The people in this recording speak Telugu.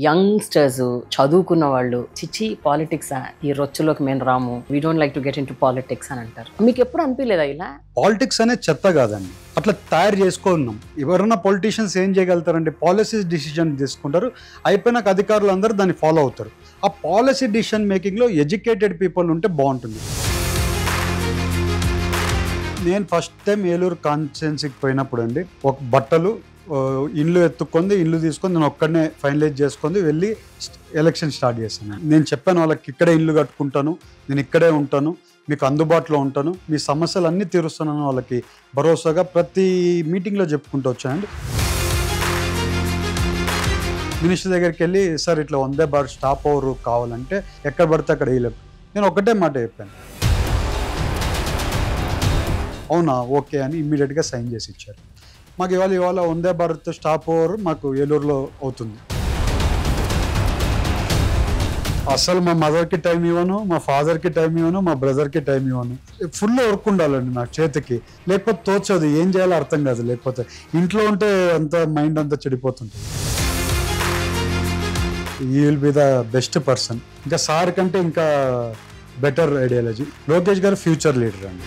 యంగ్‌స్టర్స్ చదువుకున్న వాళ్ళు చిచ్చి పాలిటిక్సా? ఈ రొచ్చులోకి మేము రాము. We don't like to get into politics అని అంటారు. మీకెప్పుడు అనిపియలేదా ఇలా? పాలిటిక్స్ అనేది చెత్త కాదండి. అట్లా తయారు చేసుకున్నాం. ఎవరన్నా పొలిటీషియన్స్ ఏం చేయగలుగుతారండి? పాలసీస్ డిసిజన్ తీసుకుంటారు. అయిపోయినాక అధికారులందరూ దాన్ని ఫాలో అవుతారు. ఆ పాలసీ డిసిషన్ మేకింగ్‌లో ఎడ్యుకేటెడ్ పీపుల్ ఉంటే బాగుంటుంది. నేను ఫస్ట్ టైం ఏలూరు కాన్స్టిట్యుయెన్సీకి పోయినప్పుడు అండి, ఒక బట్టలు ఇల్లు ఎత్తుక్కుంది, ఇల్లు తీసుకొని నేను ఒక్కడనే ఫైనలైజ్ చేసుకొని వెళ్ళి ఎలక్షన్ స్టార్ట్ చేశాను. నేను చెప్పాను వాళ్ళకి, ఇక్కడే ఇల్లు కట్టుకుంటాను, నేను ఇక్కడే ఉంటాను, మీకు అందుబాటులో ఉంటాను, మీ సమస్యలన్నీ తీరుస్తున్నాను వాళ్ళకి భరోసాగా ప్రతి మీటింగ్లో చెప్పుకుంటూ వచ్చానండి. మినిస్టర్ దగ్గరికి వెళ్ళి, సార్ ఇట్లా వందే భారత్ స్టాప్ ఓవర్ కావాలంటే ఎక్కడ పడితే అక్కడ వేయలేము. నేను ఒకటే మాట చెప్పాను, అవునా ఓకే అని ఇమ్మీడియట్గా సైన్ చేసి ఇచ్చారు. మాకు ఇవాళ వందే భారత్ స్టాప్ ఓవర్ మాకు ఏలూరులో అవుతుంది. అసలు మా మదర్కి టైం ఇవ్వను, మా ఫాదర్కి టైం ఇవ్వను, మా బ్రదర్కి టైం ఇవ్వను. ఫుల్ వర్క్ ఉండాలండి నాకు చేతికి, లేకపోతే తోచదు, ఏం చేయాలో అర్థం కాదు. లేకపోతే ఇంట్లో ఉంటే అంత మైండ్ అంతా చెడిపోతుంటుంది. ఈ will be the best person. ఇంకా సార్ కంటే ఇంకా బెటర్ ఐడియాలజీ. లోకేష్ గారు ఫ్యూచర్ లీడర్ అండి.